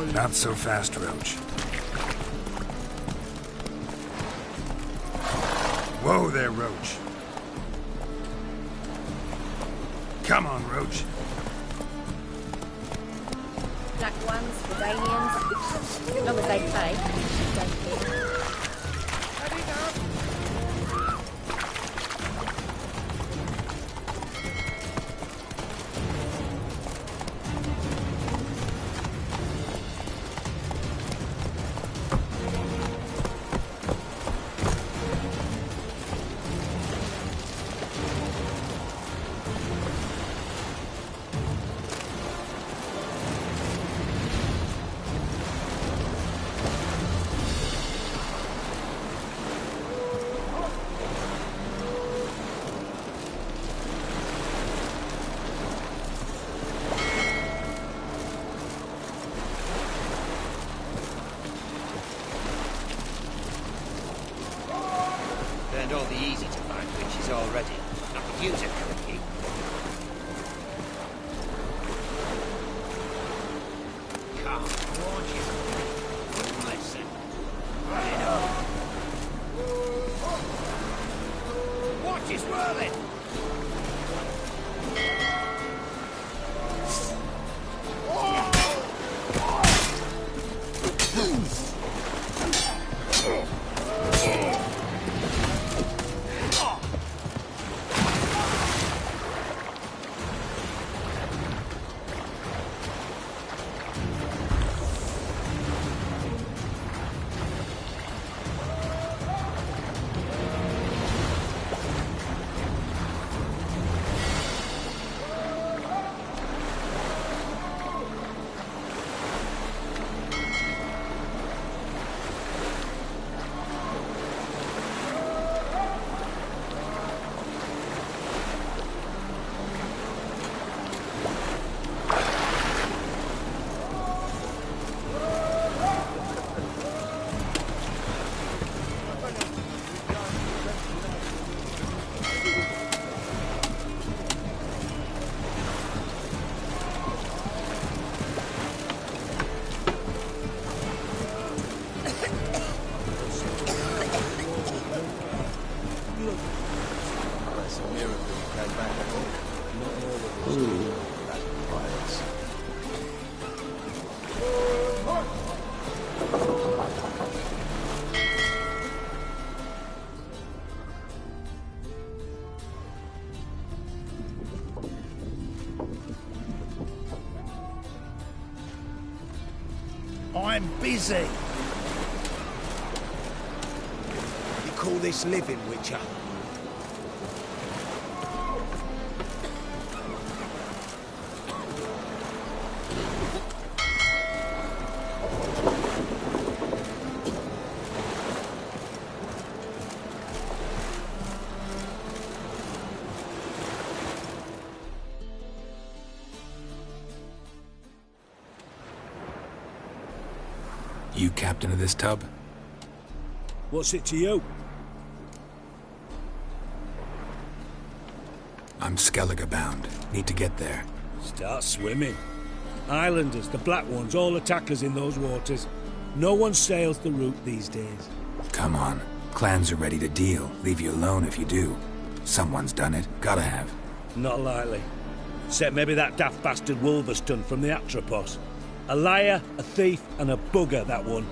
Not so fast, Roach. Whoa there, Roach. Come on, Roach. Black ones, Jordanians. As long as they pay, don't care. All the easy to find witches already. I could use a cookie. Can't watch it. Listen. You know. Watch is whirling. I'm busy. You call this living, Witcher? You captain of this tub? What's it to you? I'm Skellige bound. Need to get there. Start swimming. Islanders, the black ones, all attackers in those waters. No one sails the route these days. Come on. Clans are ready to deal. Leave you alone if you do. Someone's done it. Gotta have. Not likely. Except maybe that daft bastard Wolverston from the Atropos. A liar, a thief, and a bugger, that one.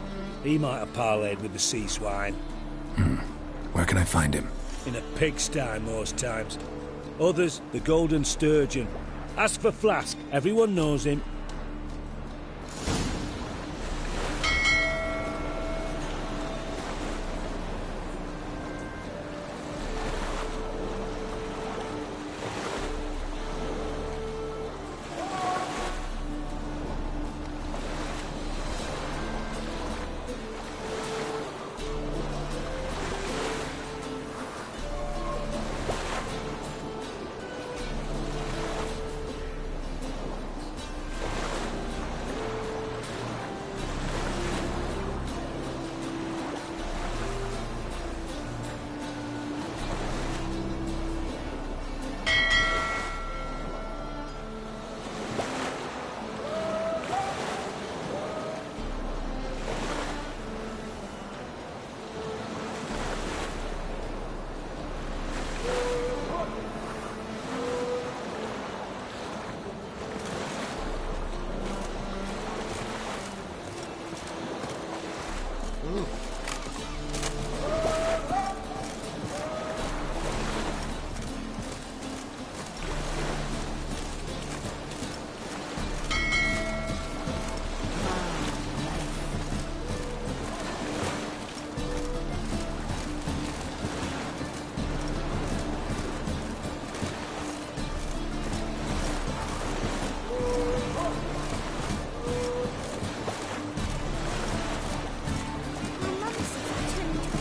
He might have parlayed with the sea swine. Where can I find him? In a pigsty most times. Others, the Golden Sturgeon. As for Flask, everyone knows him.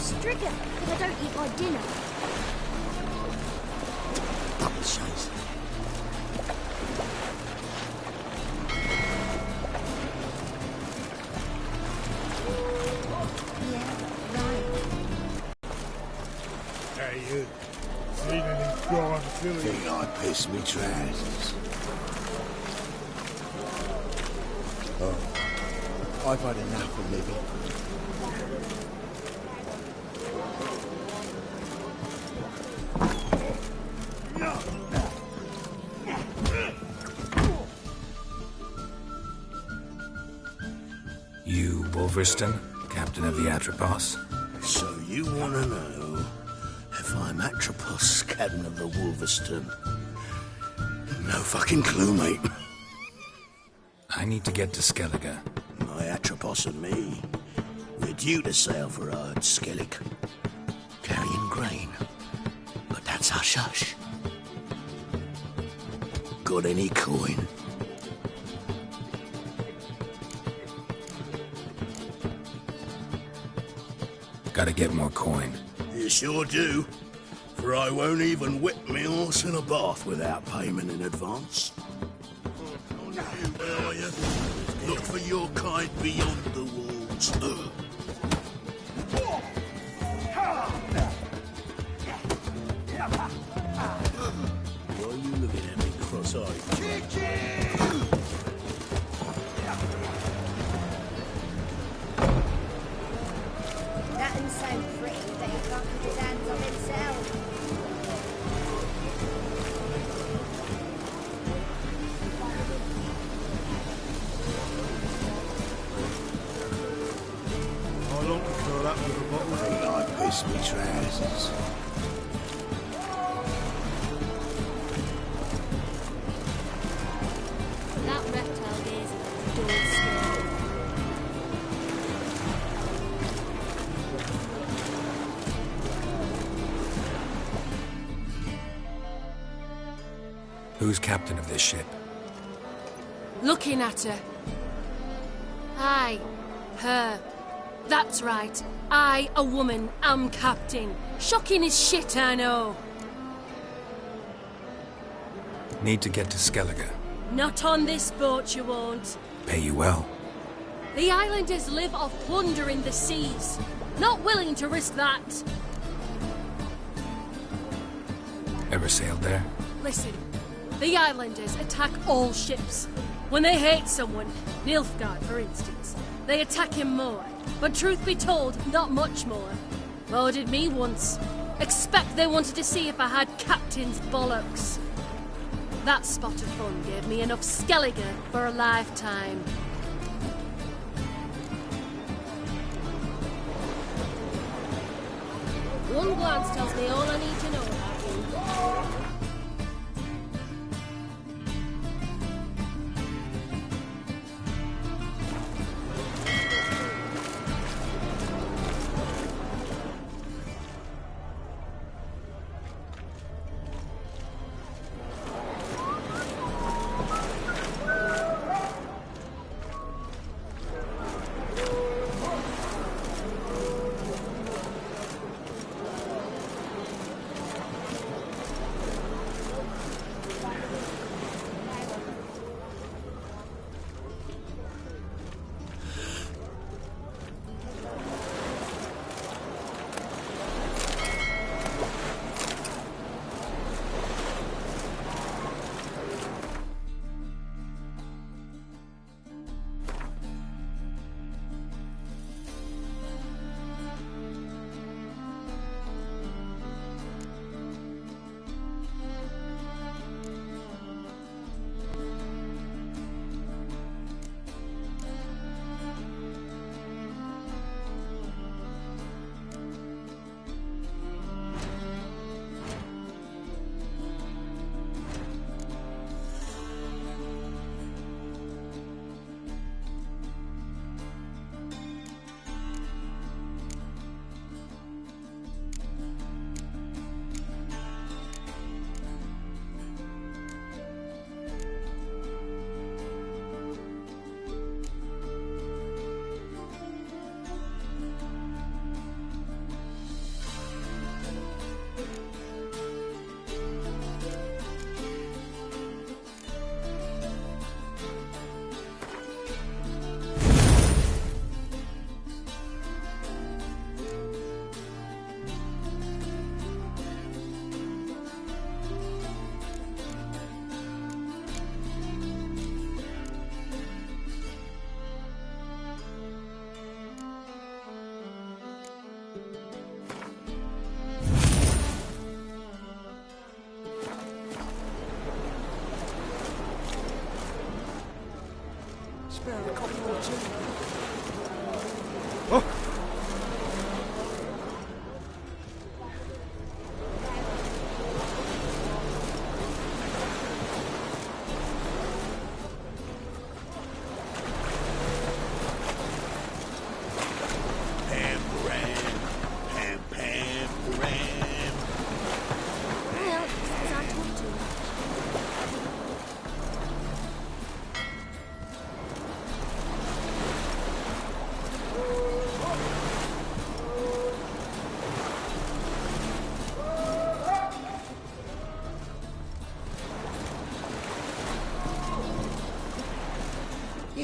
stricken because I don't eat my dinner. Fucking shite. Yeah, right. Hey, you. Seen any crime, silly? Think I pissed me trousers. Oh, I've had enough of living. You Wolverston, captain of the Atropos? So you want to know if I'm Atropos, captain of the Wolverston? No fucking clue, mate. I need to get to Skellige. My Atropos and me, we're due to sail for Ard Skellig, carrying grain. But that's hush-hush. Got any coin? Gotta get more coin. You sure do. For I won't even whip me horse in a bath without payment in advance. On you, where are you? Look for your kind beyond the walls. Why are you looking at me cross-eyed? Nothing's so pretty that he can't put his hands on himself. I long to fill that with a bottle. Think I pissed me trousers. That reptile gaze is dog scary. Who's captain of this ship? Looking at her. Aye, her. That's right. I, a woman, am captain. Shocking as shit, I know. Need to get to Skellige. Not on this boat, you won't. Pay you well. The islanders live off plunder in the seas. Not willing to risk that. Ever sailed there? Listen, the islanders attack all ships. When they hate someone, Nilfgaard for instance, they attack him more. But truth be told, not much more. Murdered me once. Expect they wanted to see if I had captain's bollocks. That spot of fun gave me enough Skellige for a lifetime. One glance tells me all I need to know about you.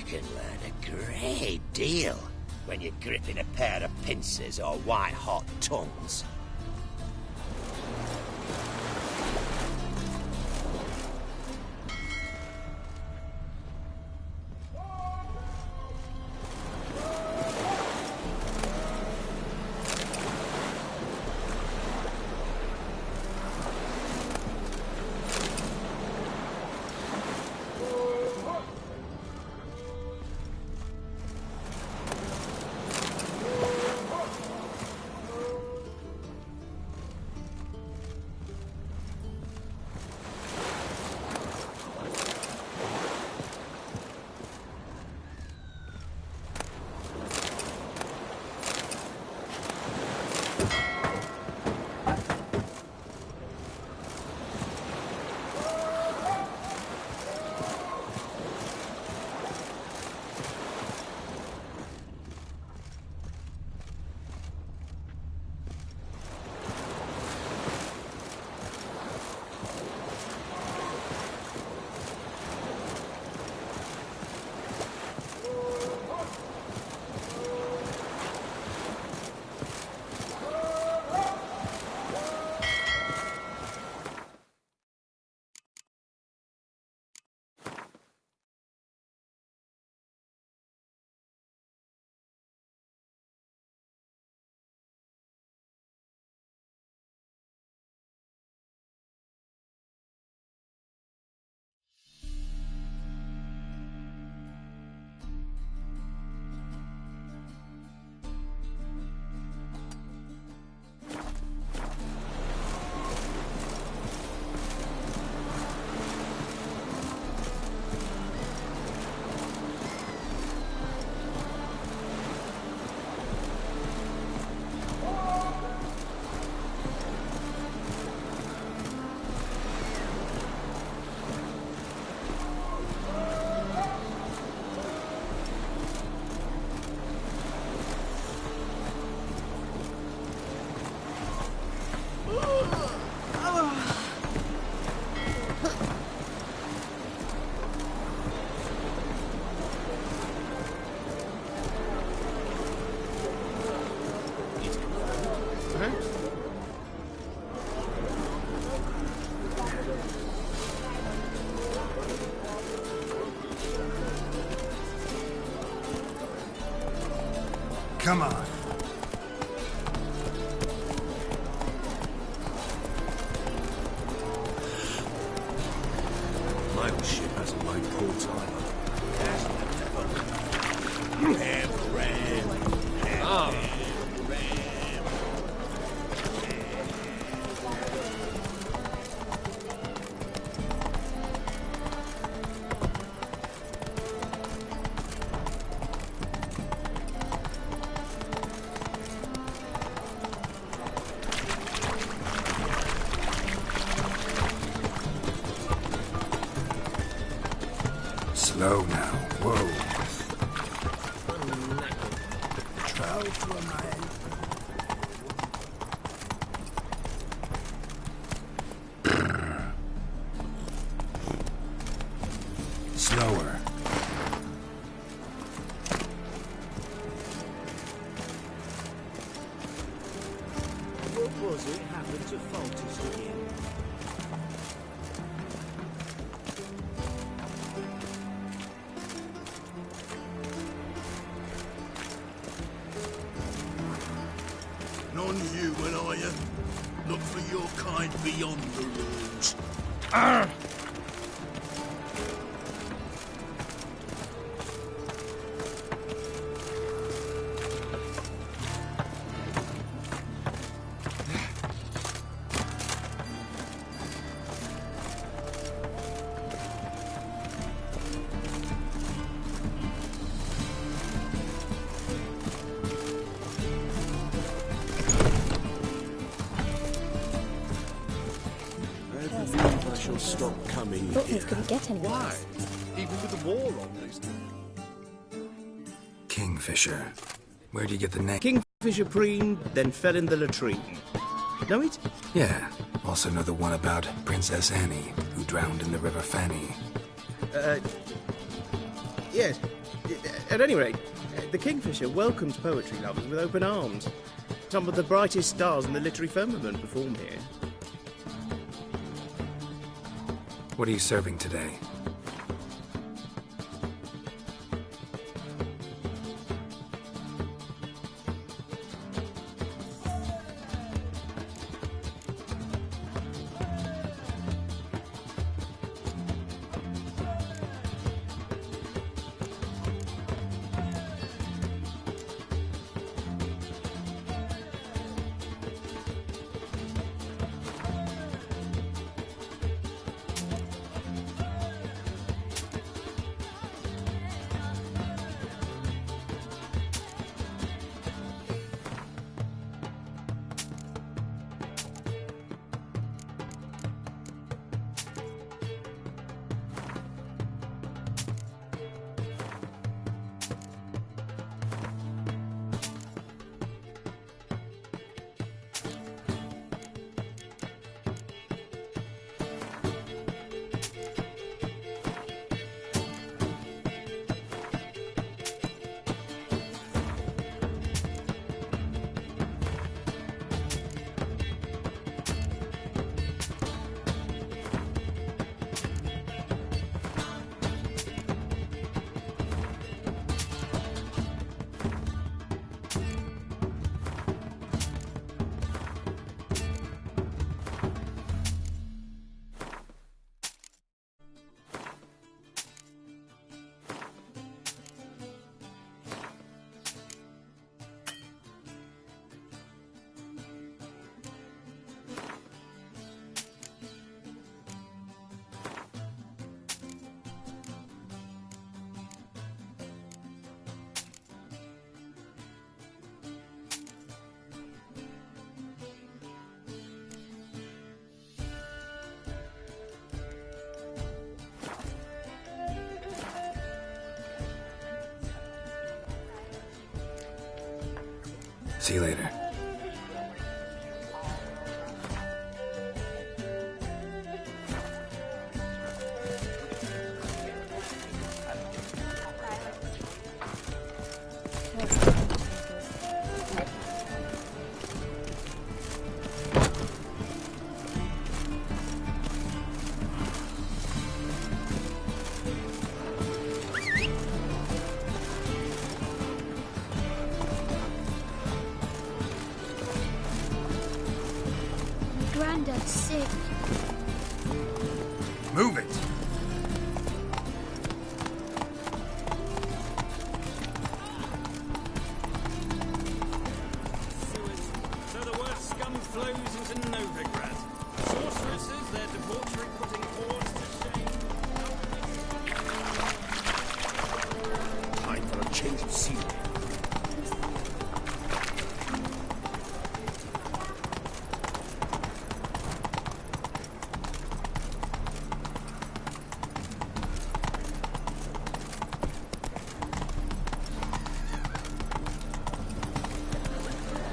You can learn a great deal when you're gripping a pair of pincers or white-hot tongues. Come on. My old ship hasn't made port either. Slow now. Whoa. Slower. What was it happened to Falter's again? None of you, when are you? Look for your kind beyond the rules. Stop coming Thought here. things couldn't get any Why? worse. Even with the war on this. Kingfisher. Where'd you get the name? Kingfisher preened, then fell in the latrine. Know it? Yeah. Also know the one about Princess Annie, who drowned in the River Fanny. Yes. At any rate, the Kingfisher welcomes poetry lovers with open arms. Some of the brightest stars in the literary firmament perform here. What are you serving today? See you later. Granddad's sick. Move it! So the word scum flows into Novigrad. Sorceresses, their debauchery putting hordes to shame. Time for a change of scene.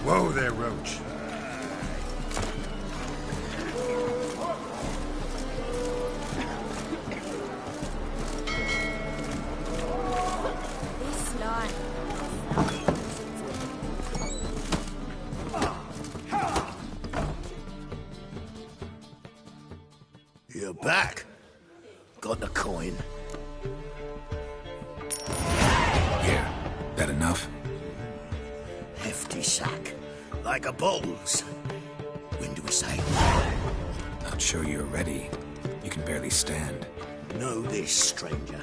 Whoa there, Roach. This line. You're back. Got the coin. Here, that enough? Hefty sack. Like a bull's. When do we say? Not sure you're ready. You can barely stand. Know this, stranger.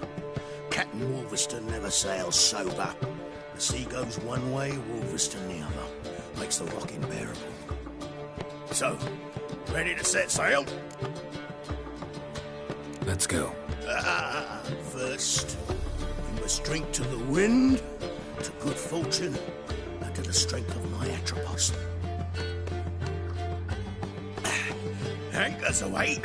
Captain Wolverston never sails sober. The sea goes one way, Wolverston the other. Makes the rock unbearable. So, ready to set sail? Let's go. First, you must drink to the wind, to good fortune, and to the strength of my Atropos. Anchors away.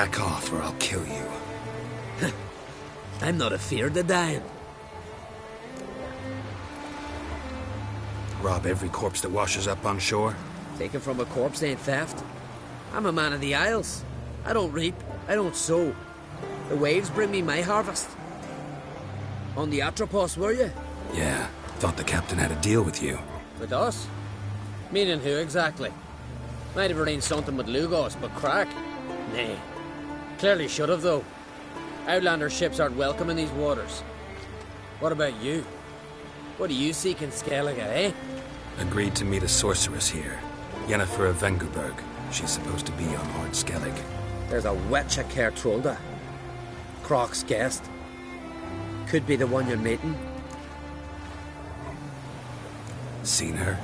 Back off or I'll kill you. I'm not afeard of dying. Rob every corpse that washes up on shore? Taken from a corpse ain't theft. I'm a man of the Isles. I don't reap, I don't sow. The waves bring me my harvest. On the Atropos, were you? Yeah, thought the captain had a deal with you. With us? Meaning who exactly? Might have arranged something with Lugos, but crack? Nay. Clearly should have, though. Outlander ships aren't welcome in these waters. What about you? What do you seek in Skellige, eh? Agreed to meet a sorceress here. Yennefer of Vengerberg. She's supposed to be on Lord Skellig. There's a witch at Kertrolda. Croc's guest. Could be the one you're meeting. Seen her?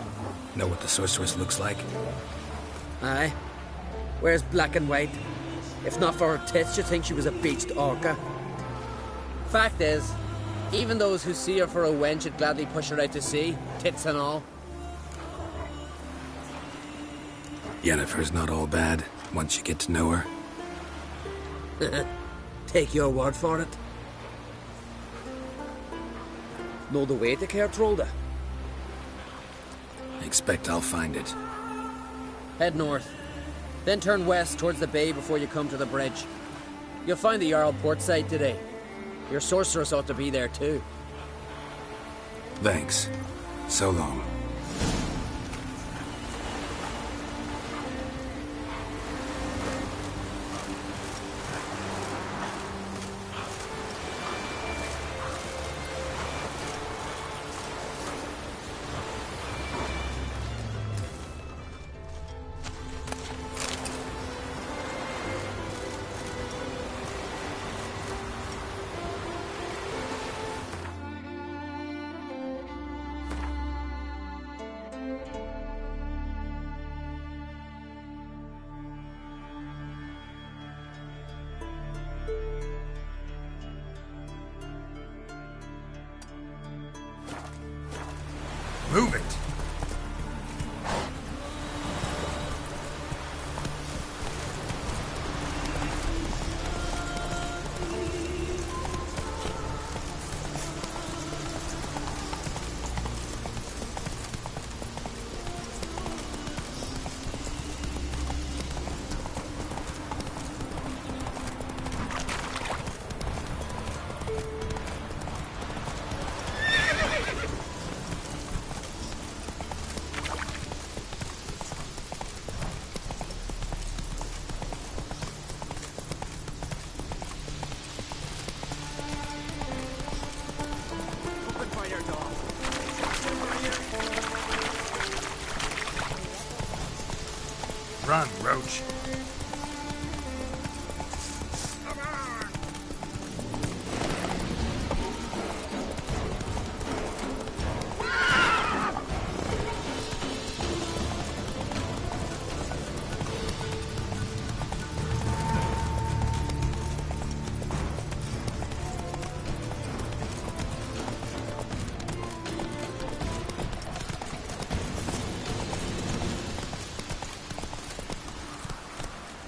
Know what the sorceress looks like? Aye. Wears black and white. If not for her tits, you'd think she was a beached orca. Fact is, even those who see her for a wench would gladly push her out to sea, tits and all. Yennefer's not all bad, once you get to know her. Take your word for it. Know the way to Kertrolda? Expect I'll find it. Head north. Then turn west towards the bay before you come to the bridge. You'll find the Jarl port side today. Your sorceress ought to be there too. Thanks. So long. Move it! Run, Roach.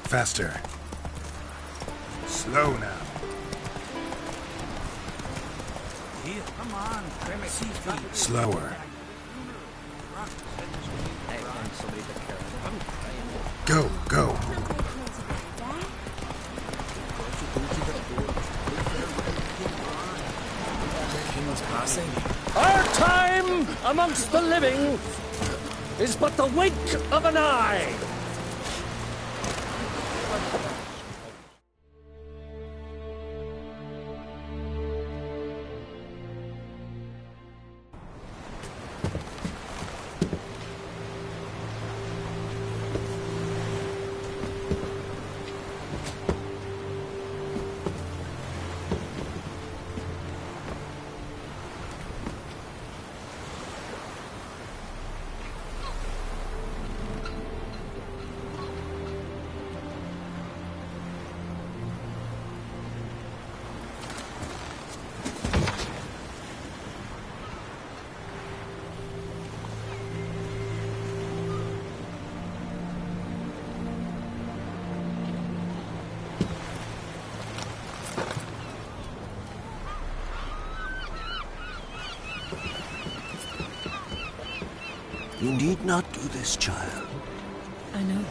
Faster. Slow now. Here, come on. Slower. Go, go. Our time amongst the living is but the wink of an eye. You need not do this, child. I know,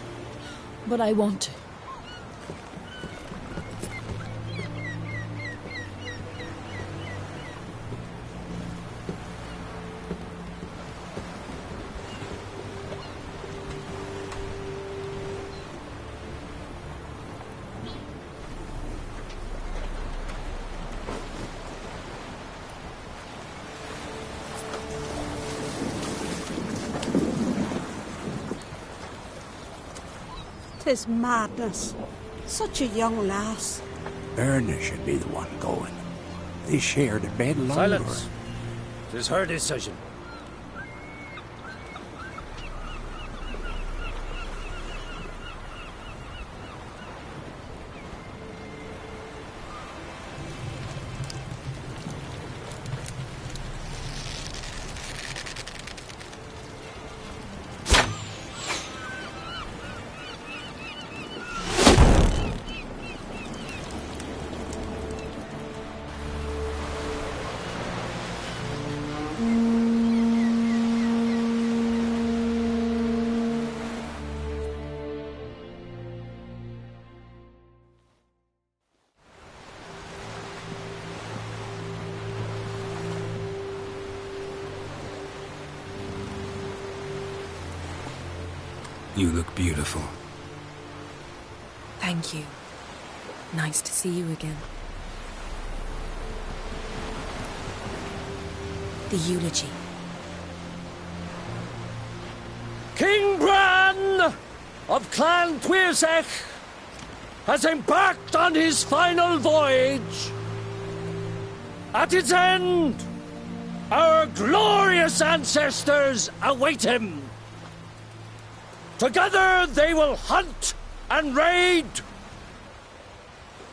but I want to. Tis madness. Such a young lass. Erna should be the one going. They shared a bed longer. Silence. It is her decision. You look beautiful. Thank you. Nice to see you again. The eulogy. King Bran of Clan Tuirsech has embarked on his final voyage. At its end, our glorious ancestors await him. Together they will hunt and raid.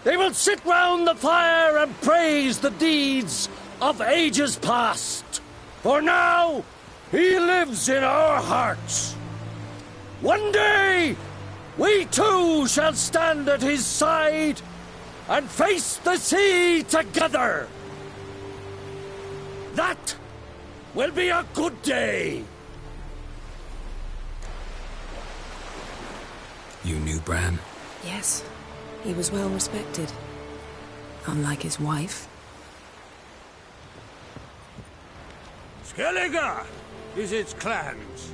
They will sit round the fire and praise the deeds of ages past. For now, he lives in our hearts. One day, we too shall stand at his side and face the sea together. That will be a good day. You knew Bran? Yes, he was well respected. Unlike his wife. Skellige visits clans.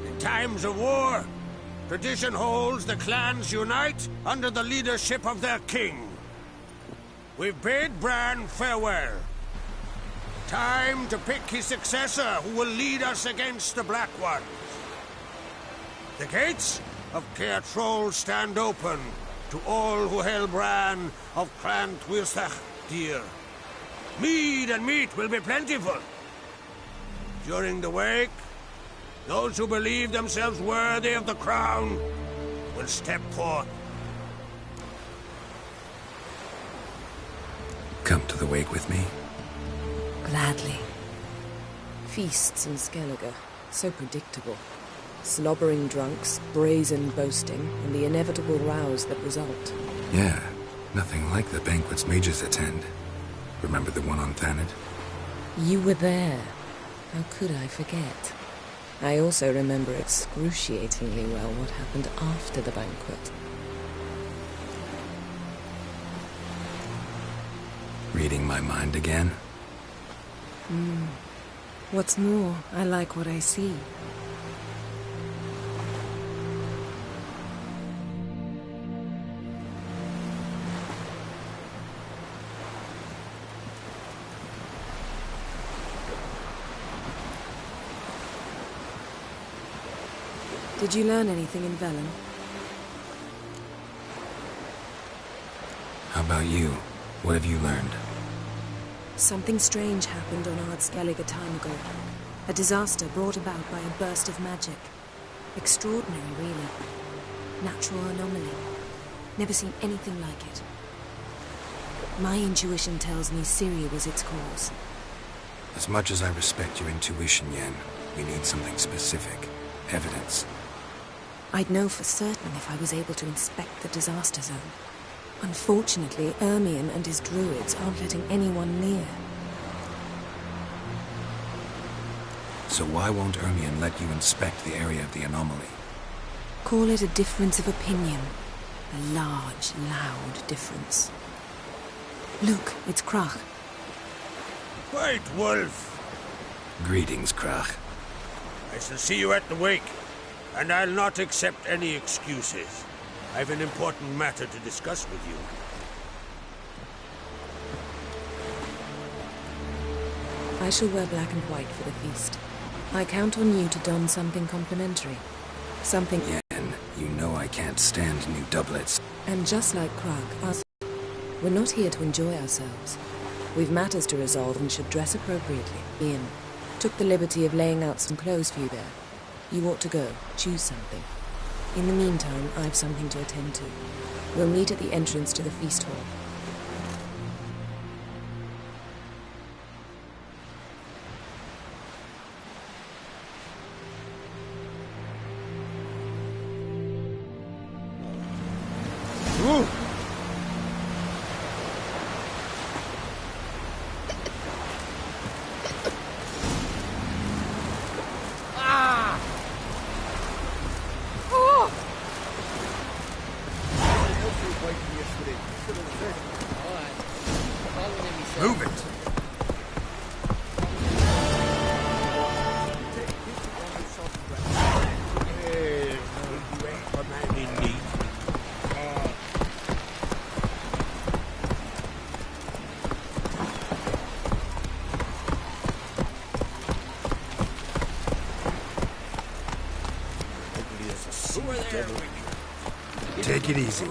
In times of war, tradition holds the clans unite under the leadership of their king. We've bid Bran farewell. Time to pick his successor who will lead us against the Black Ones. The gates of Caer Troll stand open to all who held Bran of Clan Tuirsech dear. Mead and meat will be plentiful. During the wake, those who believe themselves worthy of the crown will step forth. Come to the wake with me? Gladly. Feasts in Skellige, so predictable. Slobbering drunks, brazen boasting, and the inevitable rows that result. Yeah, nothing like the banquets mages attend. Remember the one on Thanedd? You were there. How could I forget? I also remember excruciatingly well what happened after the banquet. Reading my mind again? What's more, I like what I see. Did you learn anything in Velen? How about you? What have you learned? Something strange happened on Ard Skellige time ago. A disaster brought about by a burst of magic. Extraordinary, really. Natural anomaly. Never seen anything like it. My intuition tells me Syria was its cause. As much as I respect your intuition, Yen, we need something specific. Evidence. I'd know for certain if I was able to inspect the disaster zone. Unfortunately, Ermion and his druids aren't letting anyone near. So why won't Ermion let you inspect the area of the anomaly? Call it a difference of opinion. A large, loud difference. Look, it's Krach. White Wolf! Greetings, Krach. I shall see you at the wake, and I'll not accept any excuses. I've an important matter to discuss with you. I shall wear black and white for the feast. I count on you to don something complimentary. Something... Yen, you know I can't stand new doublets. And just like Krach, we're not here to enjoy ourselves. We've matters to resolve and should dress appropriately. Ian took the liberty of laying out some clothes for you there. You ought to go. Choose something. In the meantime, I've something to attend to. We'll meet at the entrance to the feast hall. Move it! Take it easy.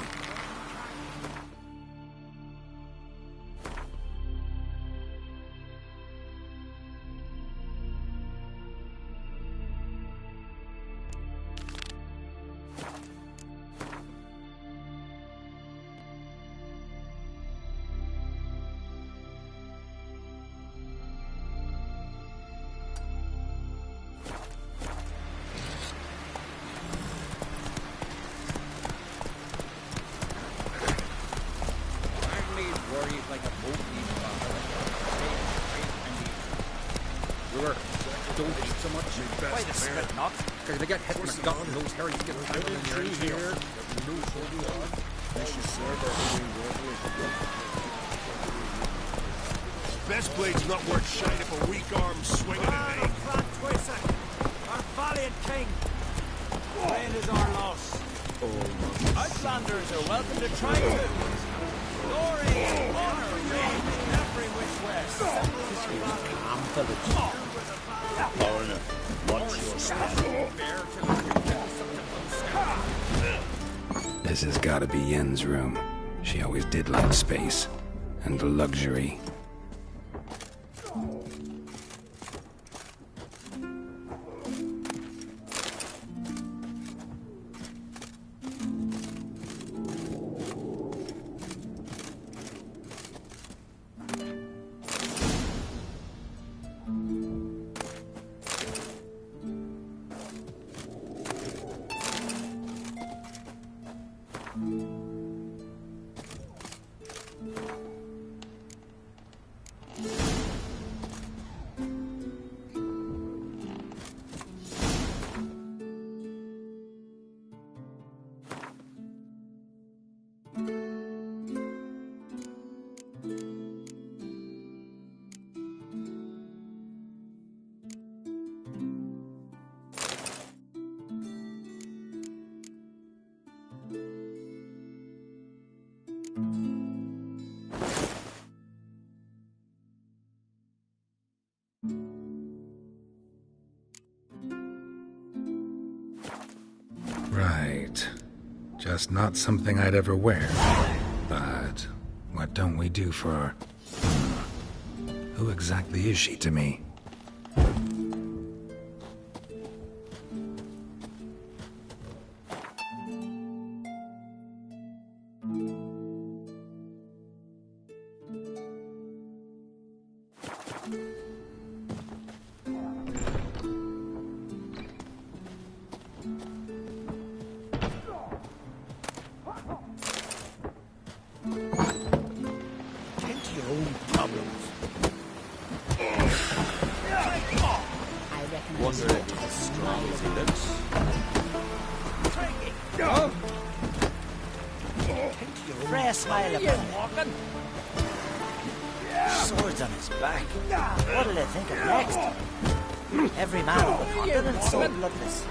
Don't eat so much. Why the spit not? Because they get hit in the gut and those hairs get tangled in your ears here. Best blade's not worth shite if a weak arm swinging at me. Our valiant king. Pain is our loss. Outlanders are welcome to try too. Glory, honor, reign in every which way. Foreigner, watch your step. This has gotta be Yen's room. She always did like space. And luxury. Right. Just not something I'd ever wear. But what don't we do for her? Who exactly is she to me? Wonder if he's as strong as he looks. Oh. Rare smile about walking. Swords on his back. What'll they think of next? Every man on the continent so bloodless.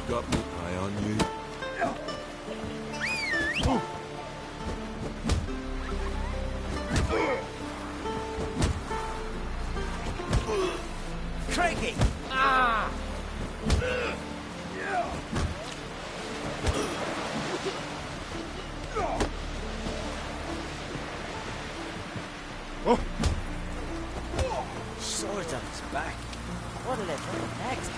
Got my eye on you. Crikey! Ah! Oh. Swords on his back. What'll they think of next?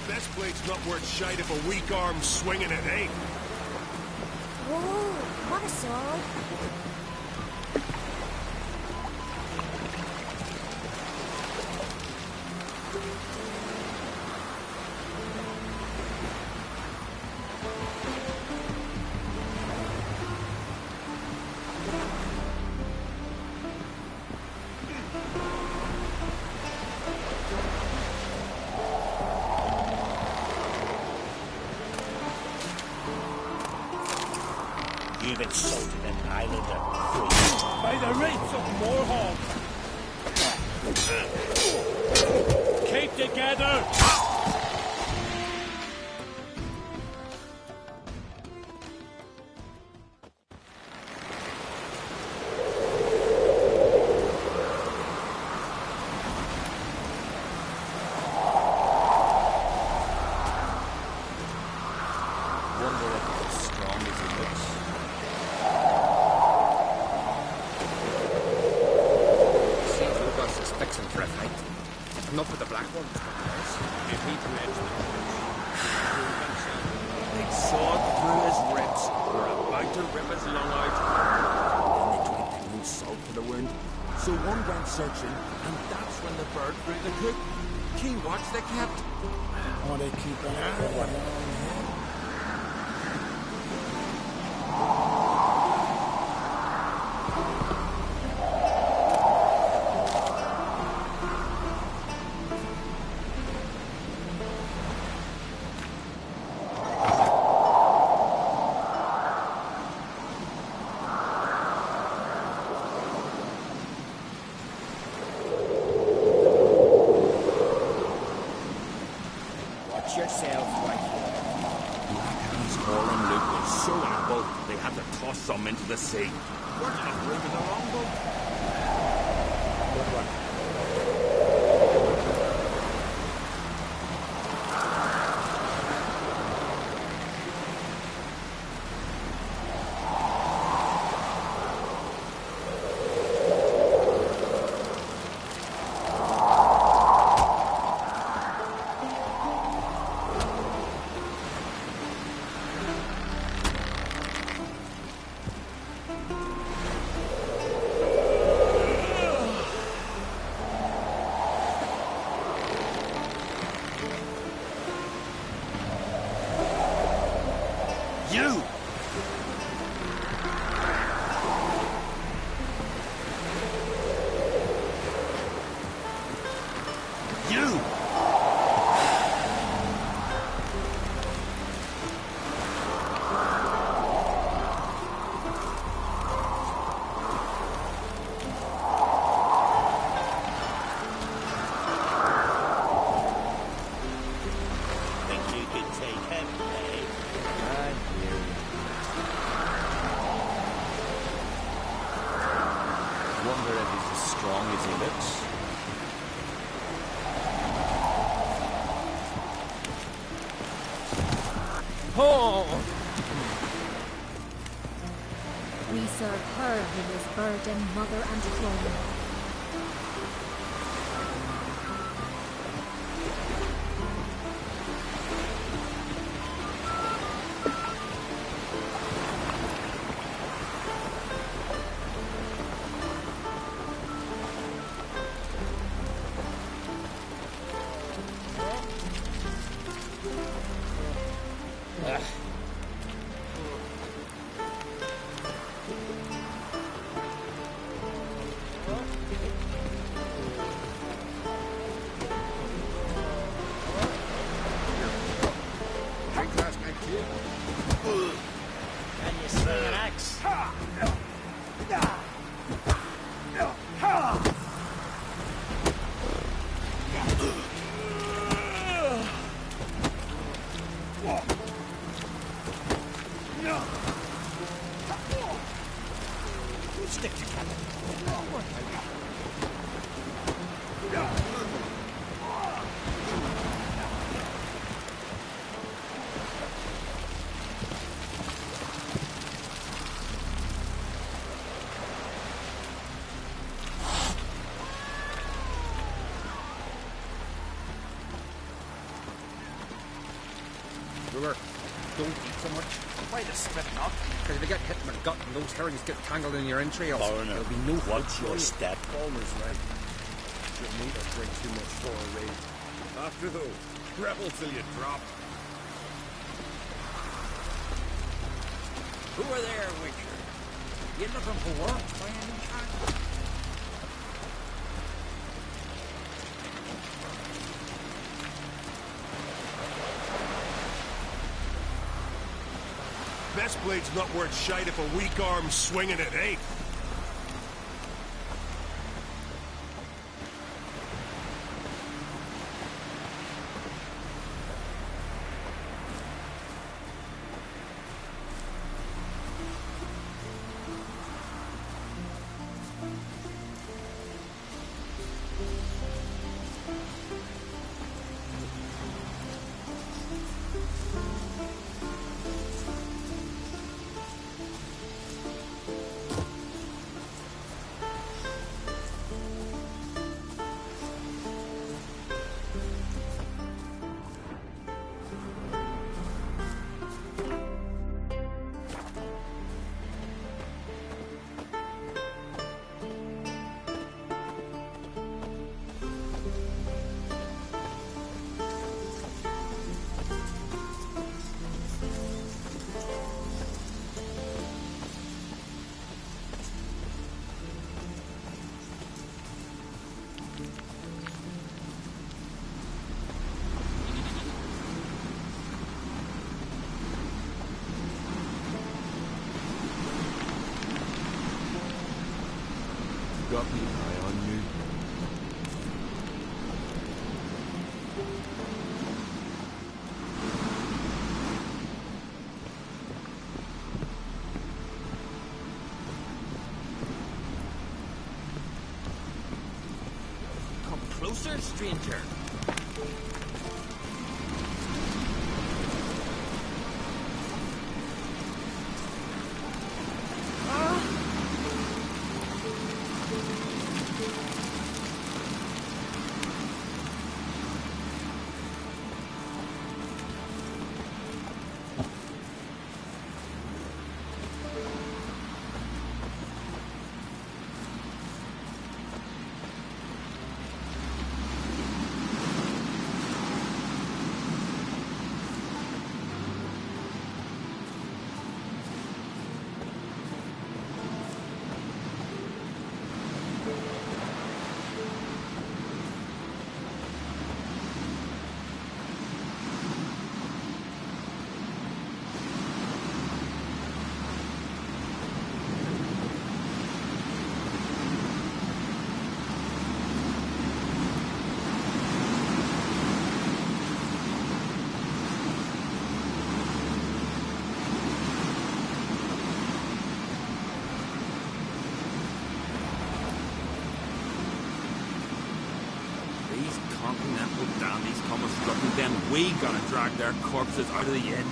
This blade's not worth shite if a weak arm's swinging it, eh? Whoa, what a sword. You've insulted an islander. By the rates of Morhawk! Keep together! Wonder if he's as strong as he looks. Seems Lucas is fixing for a fight. Enough with the black one. If he threads the Big sword through his ribs. We're about to rip his lung out. Then they tweaked a new salt for the wound. So one went searching, and that's when the bird threw the cook. Key watch they kept. Oh, they keep an eye on him. Watch yourself, right here. Blackhand's haul and Luke was so ample, they had to toss some into the sea. We're not room in the longboat. Good one. strong as he looks. Oh! We serve her who is burden, mother, and throne. Can you swing an axe? Stick together. Don't eat so much. Why the spit not? Because if you get hit in the gut and those herrings get tangled in your entrails, there'll be no What's your step? Palmer's right. Shouldn't eat or drink too much for a raid. After though, rebel till you drop. Who are there, Witcher? You looking for work by any chance? Best blade's not worth shite if a weak arm's swinging it, eh? Got me eye on you. Come closer, stranger. we gotta drag their corpses out of the inn.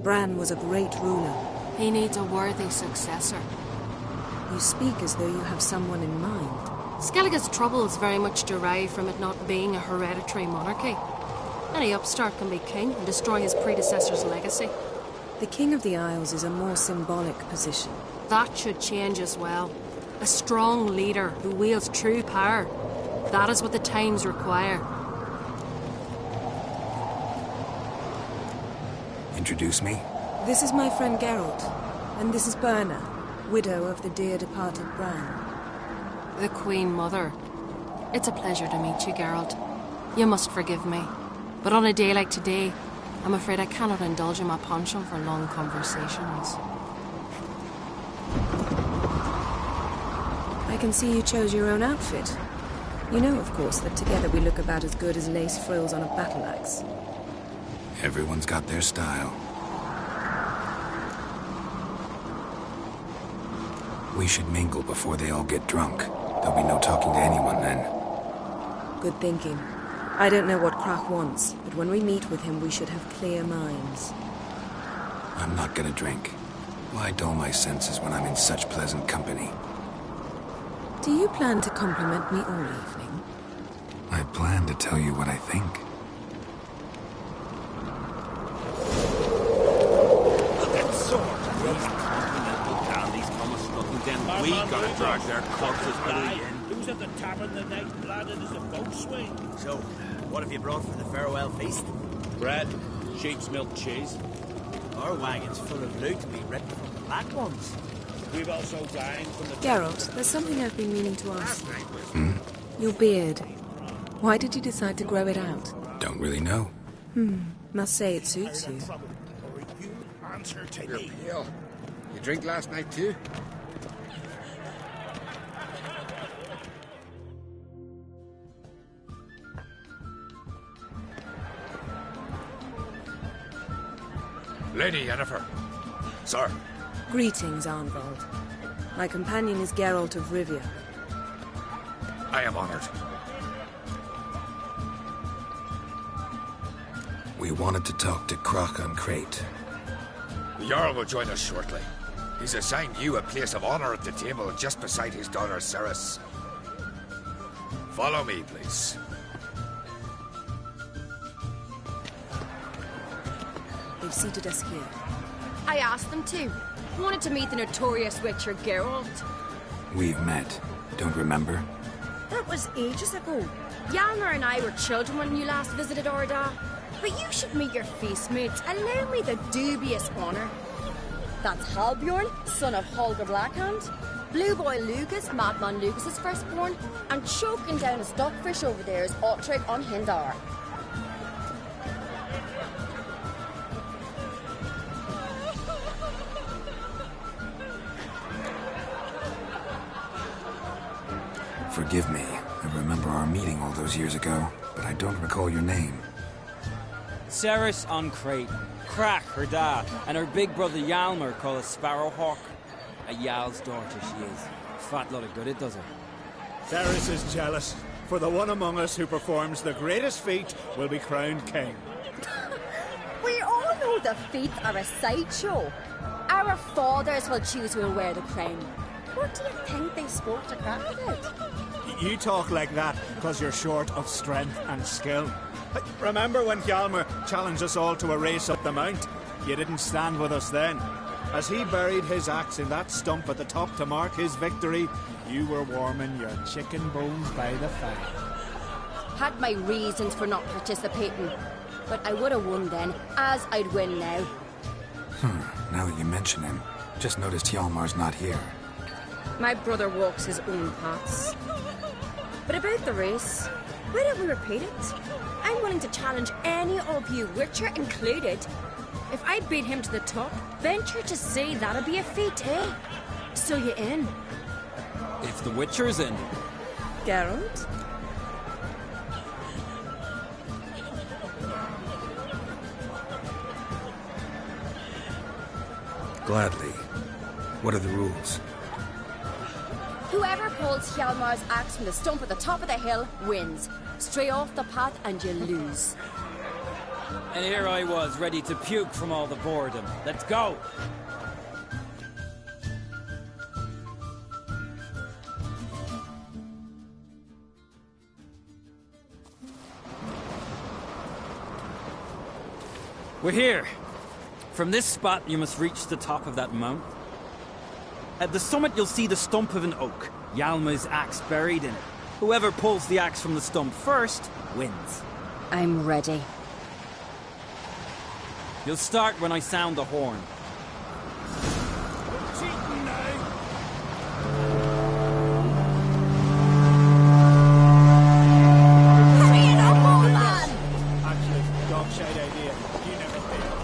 Bran was a great ruler. He needs a worthy successor. You speak as though you have someone in mind. Skellige's troubles very much derive from it not being a hereditary monarchy. Any upstart can be king and destroy his predecessor's legacy. The King of the Isles is a more symbolic position. That should change as well. A strong leader who wields true power. That is what the times require. Introduce me? This is my friend Geralt, and this is Berna, widow of the dear departed Bran. The Queen Mother. It's a pleasure to meet you, Geralt. You must forgive me, but on a day like today, I'm afraid I cannot indulge in my penchant for long conversations. I can see you chose your own outfit. You know, of course, that together we look about as good as lace frills on a battle axe. Everyone's got their style. We should mingle before they all get drunk. There'll be no talking to anyone then. Good thinking. I don't know what Krach wants, but when we meet with him, we should have clear minds. I'm not gonna drink. Why dull my senses when I'm in such pleasant company? Do you plan to compliment me all evening? I plan to tell you what I think. We gotta drag their corpses out of the inn. Who's at the tavern the night planted as a boat swing? So, what have you brought for the farewell feast? Bread, sheep's milk cheese. Our wagon's full of loot to be ripped from the black ones. We've also dined from the... Geralt, there's something I've been meaning to ask. Your beard. Why did you decide to grow it out? Don't really know. Must say it suits you. Answer to me. You drink last night too? Lady Yennefer. Sir. Greetings, Arnvald. My companion is Geralt of Rivia. I am honored. We wanted to talk to Krach on Crate. The Jarl will join us shortly. He's assigned you a place of honor at the table just beside his daughter Ceres. Follow me, please. They've seated us here. I asked them to. Wanted to meet the notorious witcher Geralt. We've met. Don't remember? That was ages ago. Hjalmar and I were children when you last visited Orda. But you should meet your feast mates. Allow me the dubious honour. That's Halbjorn, son of Holger Blackhand. Blue Boy Lucas, Madman Lucas's firstborn. And choking down a stockfish over there is Ottrig on Hindar. Forgive me. I remember our meeting all those years ago, but I don't recall your name. Ceres on Crate, Krach, her dad, and her big brother Hjalmar called a Sparrowhawk. A Jarl's daughter she is. Fat lot of good it does her. Cerys is jealous, for the one among us who performs the greatest feat will be crowned king. We all know the feats are a sideshow. Our fathers will choose who will wear the crown. What do you think they spoke to crack about? You talk like that because you're short of strength and skill. Remember when Hjalmar challenged us all to a race up the mount? You didn't stand with us then. As he buried his axe in that stump at the top to mark his victory, you were warming your chicken bones by the fire. Had my reasons for not participating, but I would have won then, as I'd win now. Now that you mention him, just noticed Hjalmar's not here. My brother walks his own paths. But about the race, why don't we repeat it? I'm willing to challenge any of you, Witcher included. If I beat him to the top, venture to say that'll be a feat, eh? So you in? If the Witcher's in. Geralt? Gladly. What are the rules? Whoever pulls Hjalmar's axe from the stump at the top of the hill wins. Stray off the path and you lose. And here I was, ready to puke from all the boredom. Let's go! We're here. From this spot, you must reach the top of that mount. At the summit, you'll see the stump of an oak. Hjalmar's axe buried in it. Whoever pulls the axe from the stump first, wins. I'm ready. You'll start when I sound the horn. Actually, dog shite idea. You never fail.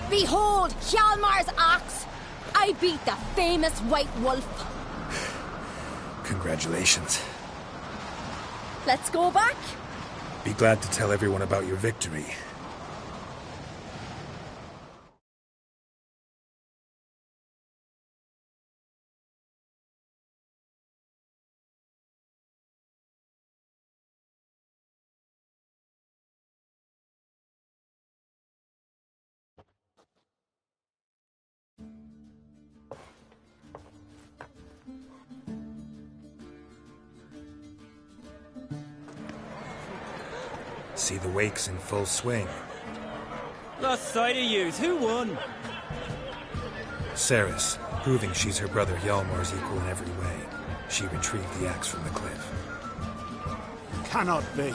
Behold, Hjalmar's axe! I beat the famous White Wolf. Congratulations. Let's go back. Be glad to tell everyone about your victory. See the wakes in full swing. Lost sight of yous. Who won? Ceres, proving she's her brother Hjalmar's equal in every way. She retrieved the axe from the cliff. Cannot be.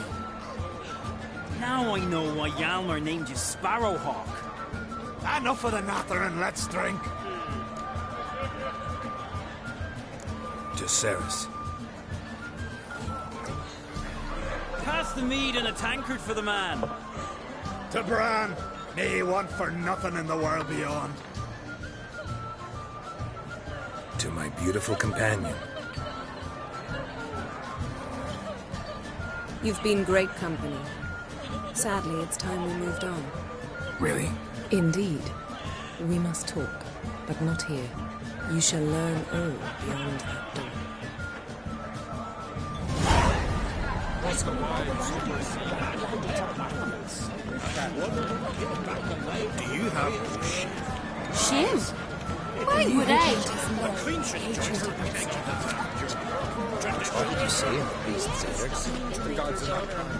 Now I know why Hjalmar named you Sparrowhawk. Enough of the natter and let's drink. To Ceres. Pass the mead and a tankard for the man. To Bran, may he want for nothing in the world beyond. To my beautiful companion. You've been great company. Sadly, it's time we moved on. Really? Indeed. We must talk, but not here. You shall learn all beyond that door. Do you have Shin? Why would I? What did you say in the beast's edicts? The gods are not coming.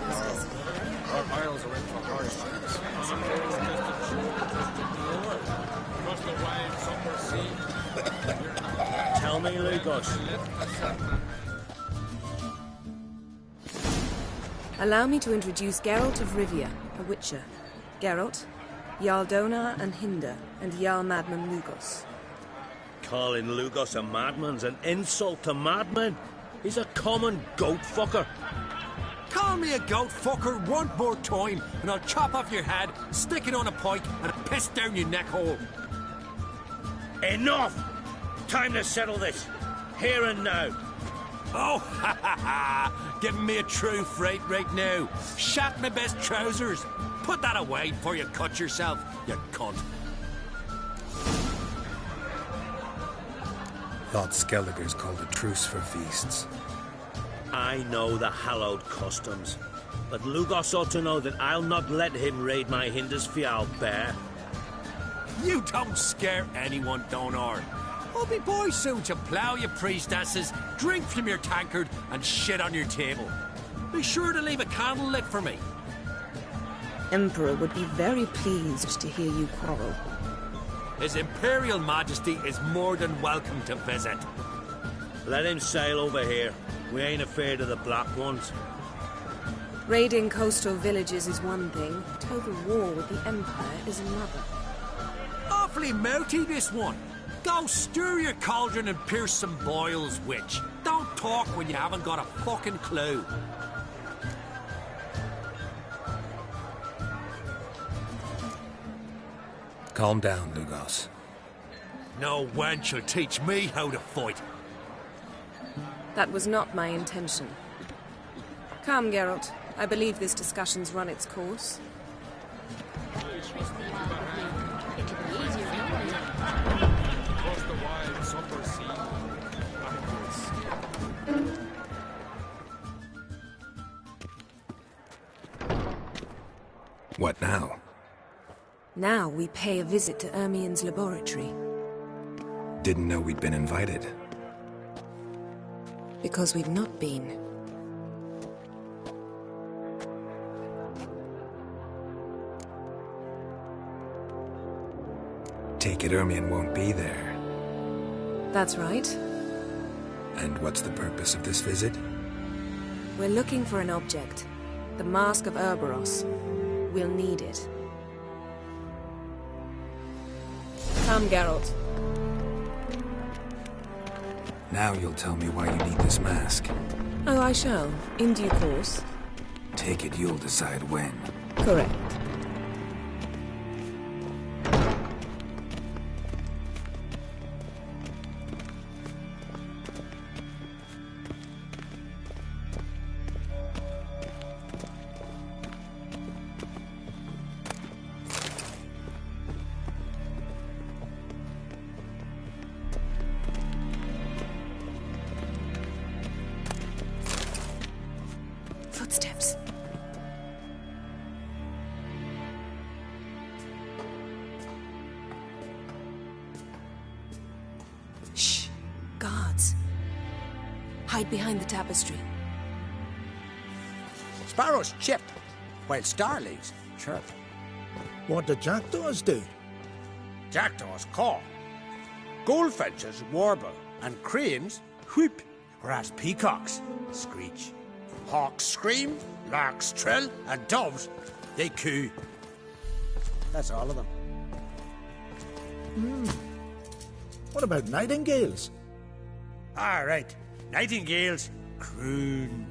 Our isles are in for harsh times. Tell me, Lugos. Allow me to introduce Geralt of Rivia, a witcher. Geralt, Jarl Donar and Hinder, and Jarl Madman Lugos. Calling Lugos a madman's an insult to madmen. He's a common goat fucker. Call me a goat fucker one more time, and I'll chop off your head, stick it on a pike, and piss down your neck hole. Enough! Time to settle this. Here and now. Oh, ha ha ha! Giving me a true fright right now. Shat my best trousers. Put that away before you cut yourself, you cunt. Thought Skelliger's called a truce for feasts. I know the hallowed customs, but Lugos ought to know that I'll not let him raid my Hinder's Fial bear. You don't scare anyone, Donar. I'll be boy soon to plough your priestesses, drink from your tankard, and shit on your table. Be sure to leave a candle lit for me. Emperor would be very pleased to hear you quarrel. His Imperial Majesty is more than welcome to visit. Let him sail over here. We ain't afraid of the Black Ones. Raiding coastal villages is one thing. Total war with the Empire is another. Awfully mouthy, this one. Go stir your cauldron and pierce some boils, witch. Don't talk when you haven't got a fucking clue. Calm down, Lugos. No wench will teach me how to fight. That was not my intention. Come, Geralt. I believe this discussion's run its course. What now? Now we pay a visit to Ermien's laboratory. Didn't know we'd been invited. Because we've not been. Take it Ermien won't be there. That's right. And what's the purpose of this visit? We're looking for an object. The Mask of Urboros. We'll need it. Come, Geralt. Now you'll tell me why you need this mask. Oh, I shall. In due course. Take it you'll decide when. Correct. Footsteps. Shh. Guards. Hide behind the tapestry. Sparrows chip, while starlings chirp. What do jackdaws do? Jackdaws caw. Goldfinches warble, and cranes whoop, whereas peacocks screech. Hawks scream, larks trill, and doves, they coo. That's all of them. What about nightingales? All right, nightingales croon.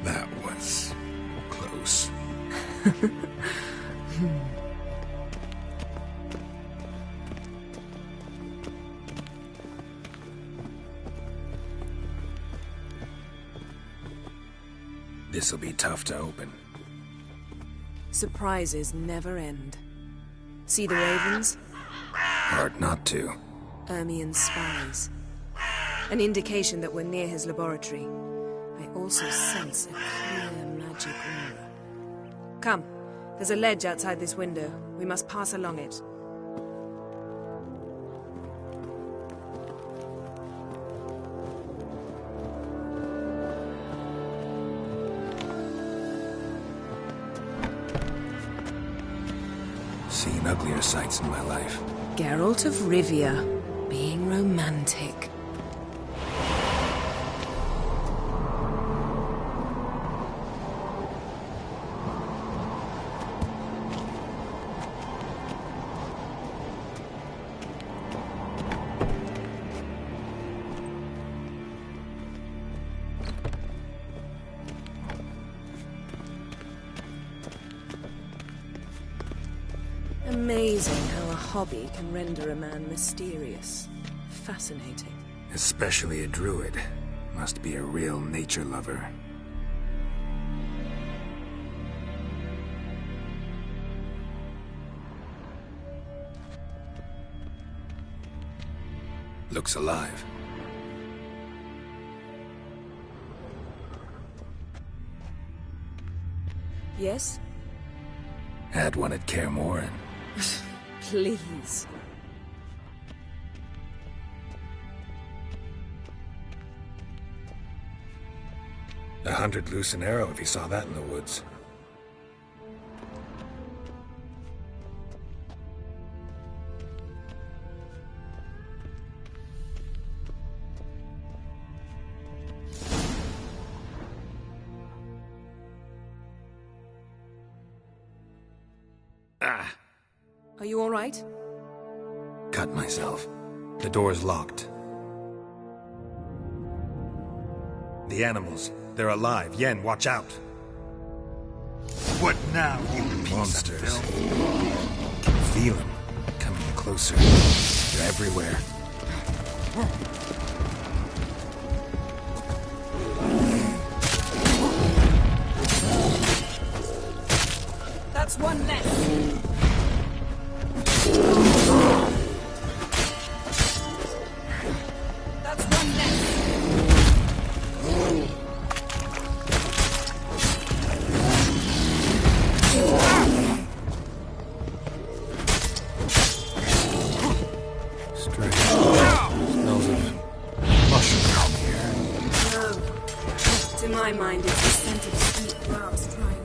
That was close. This'll be tough to open. Surprises never end. See the ravens? Hard not to. Ermien's spies. An indication that we're near his laboratory. I also sense a clear magic aura. Come, there's a ledge outside this window. We must pass along it. Seen uglier sights in my life. Geralt of Rivia, being romantic. Amazing how a hobby can render a man mysterious. Fascinating. Especially a druid. Must be a real nature lover. Looks alive. Yes? Had one at Kaer Morhen. Please. A 100 loose an arrow if he saw that in the woods. Ah! Are you all right? Cut myself. The door's locked. The animals. They're alive. Yen, watch out. What now, you monsters? Can feel them. Coming closer. They're everywhere. That's one less. That's one less. Strange. Smells of mushroom here. No. To my mind, it's the scent of sweet grass drying.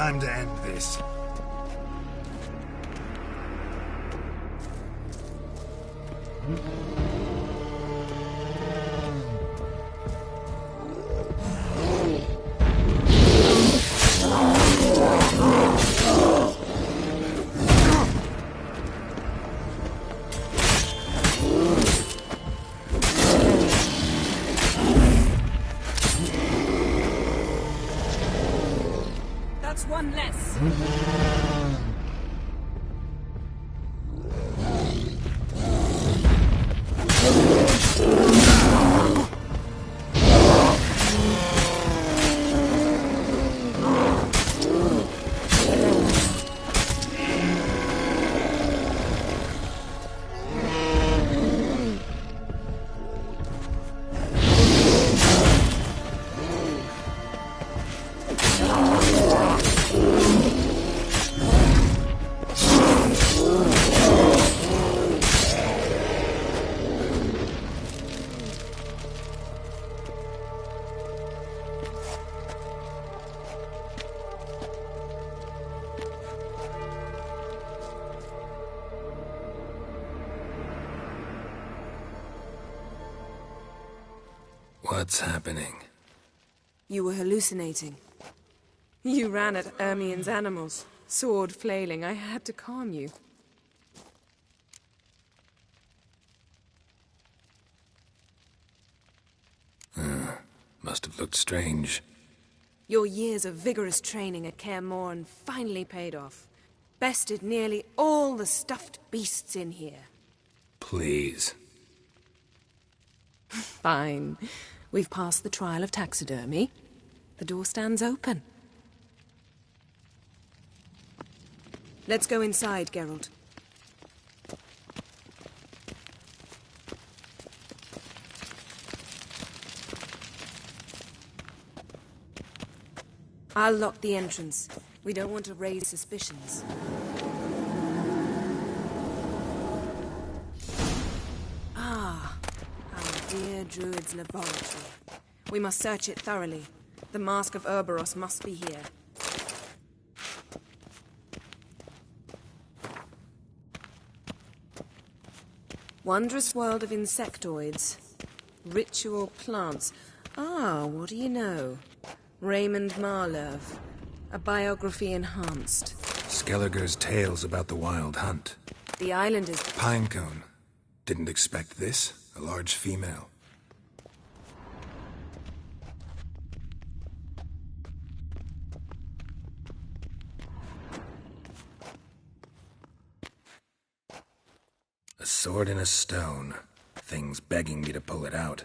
time to end this. That's one less. What's happening? You were hallucinating. You ran at Ermien's animals, sword flailing. I had to calm you. Must have looked strange. Your years of vigorous training at Kaer Morhen finally paid off. Bested nearly all the stuffed beasts in here. Please. Fine. We've passed the trial of taxidermy. The door stands open. Let's go inside, Geralt. I'll lock the entrance. We don't want to raise suspicions. Ah, our dear Druid's laboratory. We must search it thoroughly. The Mask of Ouroboros must be here. Wondrous world of insectoids. Ritual plants. Ah, what do you know? Raymond Marlev. A biography enhanced. Skelliger's tales about the wild hunt. The island is... Pinecone. Didn't expect this. A large female. A sword in a stone. Things begging me to pull it out.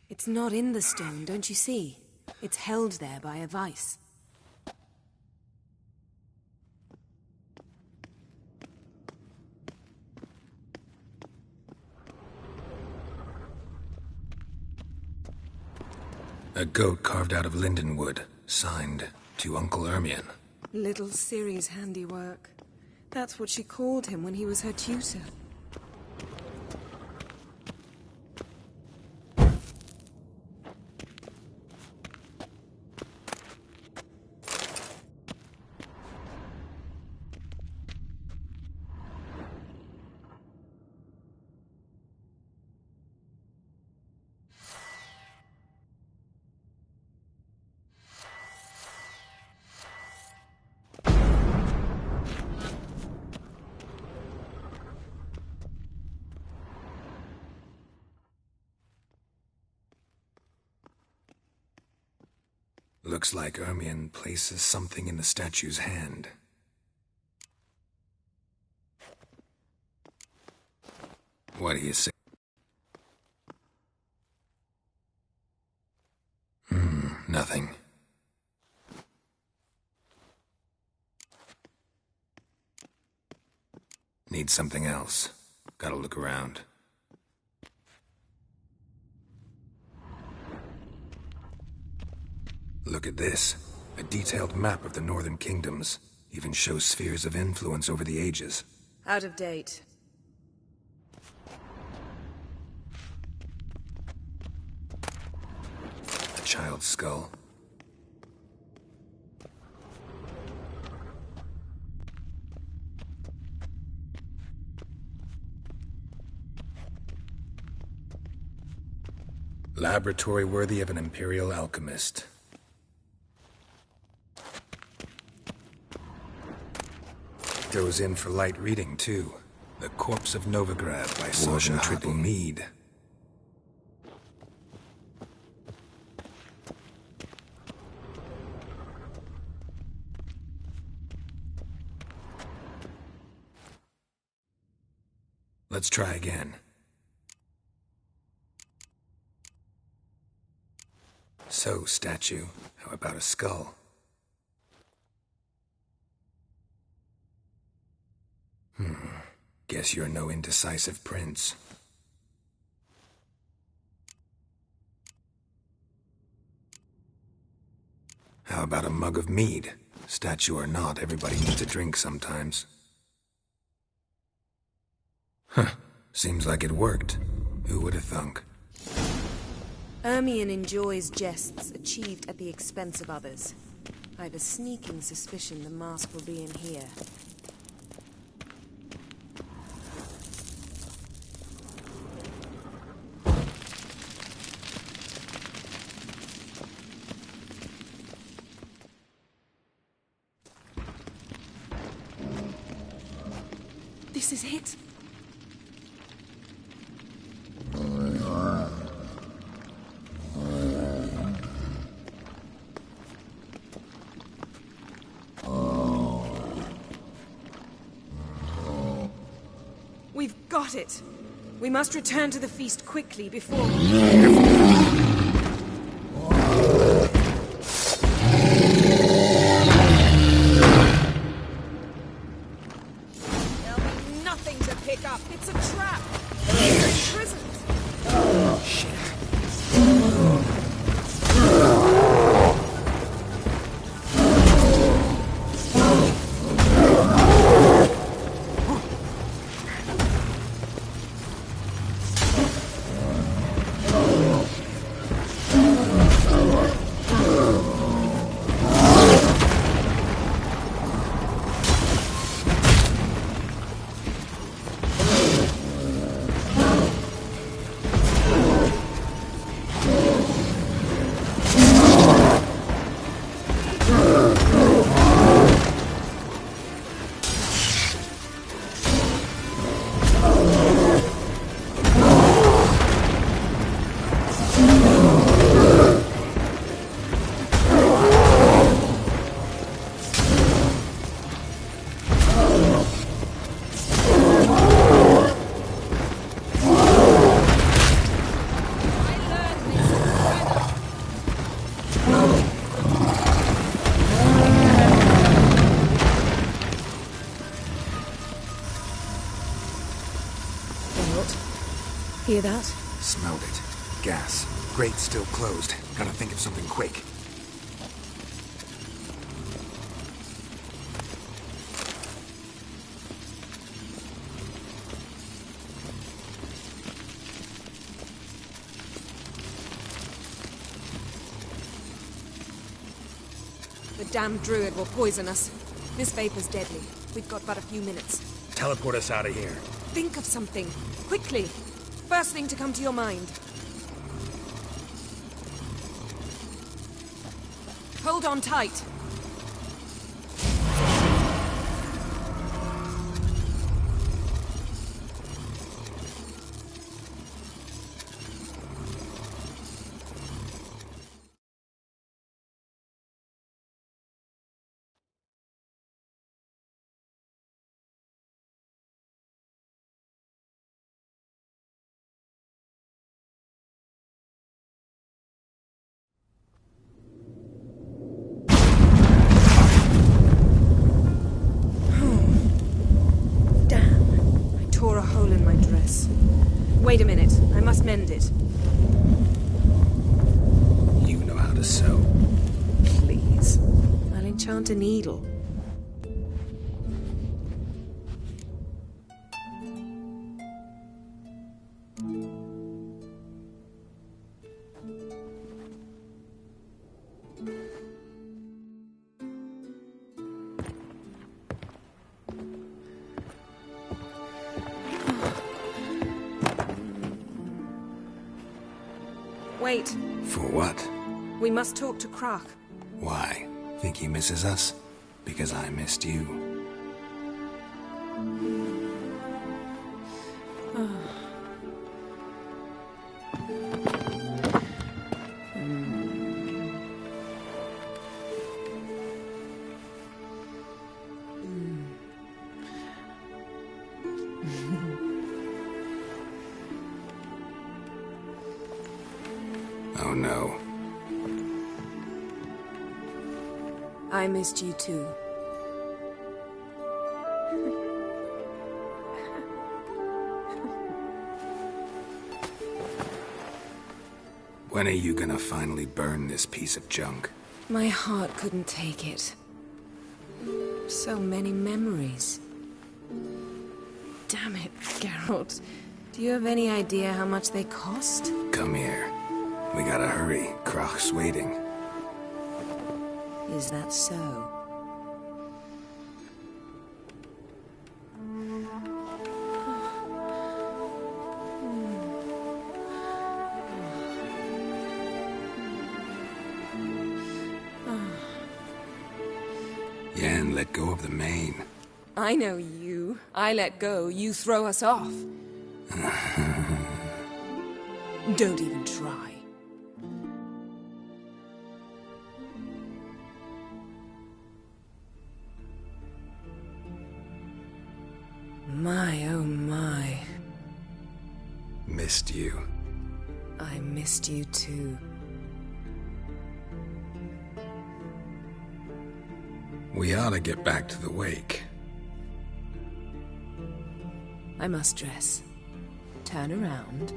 It's not in the stone, don't you see? It's held there by a vice. A goat carved out of lindenwood, signed to Uncle Ermion. Little Ciri's handiwork. That's what she called him when he was her tutor. Looks like Ermion places something in the statue's hand. What do you say? Nothing. Need something else. Gotta look around. Look at this. A detailed map of the Northern Kingdoms. Even shows spheres of influence over the ages. Out of date. A child's skull. Laboratory worthy of an imperial alchemist. Throws in for light reading, too. The Corpse of Novigrad by Sasha Triple Mead. Let's try again. So, statue, how about a skull? Guess you're no indecisive prince. How about a mug of mead? Statue or not, everybody needs a drink sometimes. Huh. Seems like it worked. Who would have thunk? Ermion enjoys jests achieved at the expense of others. I have a sneaking suspicion the mask will be in here. This is it. We've got it. We must return to the feast quickly before... It's a trap! It's a prison! Oh, shit. Hear that? Smelled it. Gas. Grate still closed. Gotta think of something quick. The damned druid will poison us. This vapor's deadly. We've got but a few minutes. Teleport us out of here. Think of something. Quickly. First thing to come to your mind. Hold on tight. Wait a minute. I must mend it. You know how to sew. Please. I'll enchant a needle. Wait. For what? We must talk to Croc. Why? Think he misses us? Because I missed you. Oh no. I missed you too. When are you gonna finally burn this piece of junk? My heart couldn't take it. So many memories. Damn it, Geralt. Do you have any idea how much they cost? Come here. We gotta hurry. Croc's waiting. Is that so? Yen, let go of the mane. I know you. I let go, you throw us off. Don't even try. My, oh my. Missed you. I missed you too. We ought to get back to the wake. I must dress. Turn around.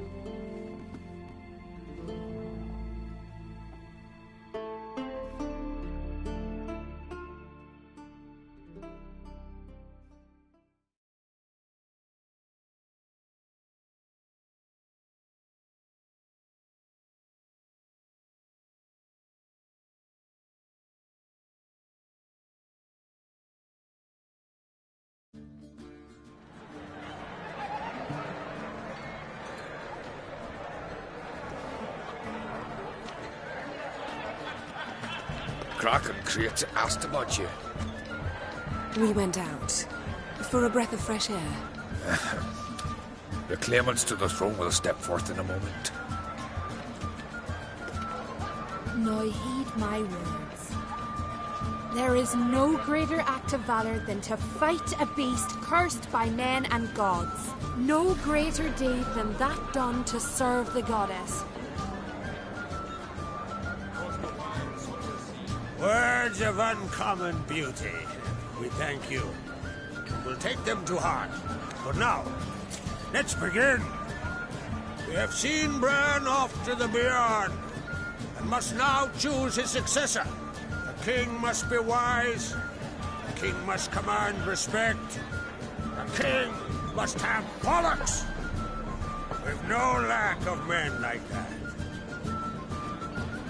Croc and Crates asked about you. We went out. For a breath of fresh air. The claimants to the throne will step forth in a moment. Now heed my words. There is no greater act of valor than to fight a beast cursed by men and gods. No greater deed than that done to serve the goddess. Words of uncommon beauty. We thank you. We'll take them to heart. But now, let's begin. We have seen Bran off to the beyond, and must now choose his successor. The king must be wise. The king must command respect. The king must have bollocks. We've no lack of men like that.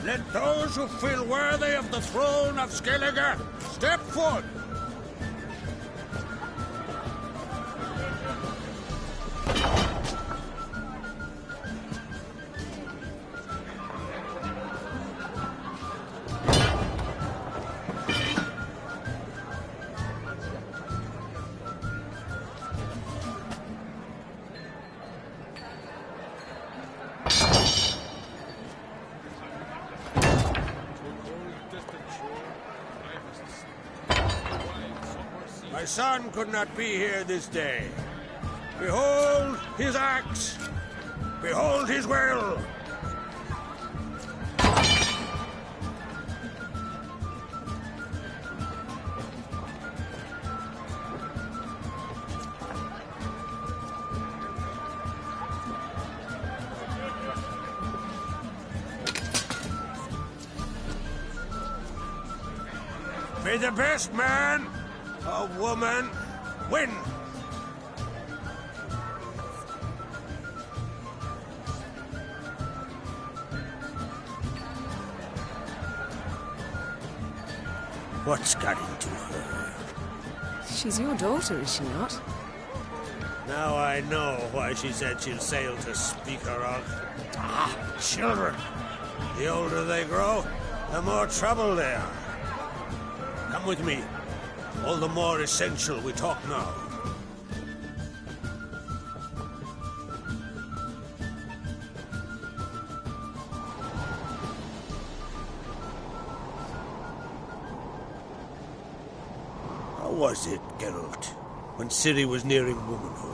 Let those who feel worthy of the throne of Skellige step forward. My son could not be here this day. Behold his axe. Behold his will. May the best man or woman win. What's got into her? She's your daughter, is she not? Nah, Now I know why she said she'll sail to speak her of. Ah, children. The older they grow, the more trouble they are. Come with me. All the more essential we talk now. How was it, Geralt, when Ciri was nearing womanhood?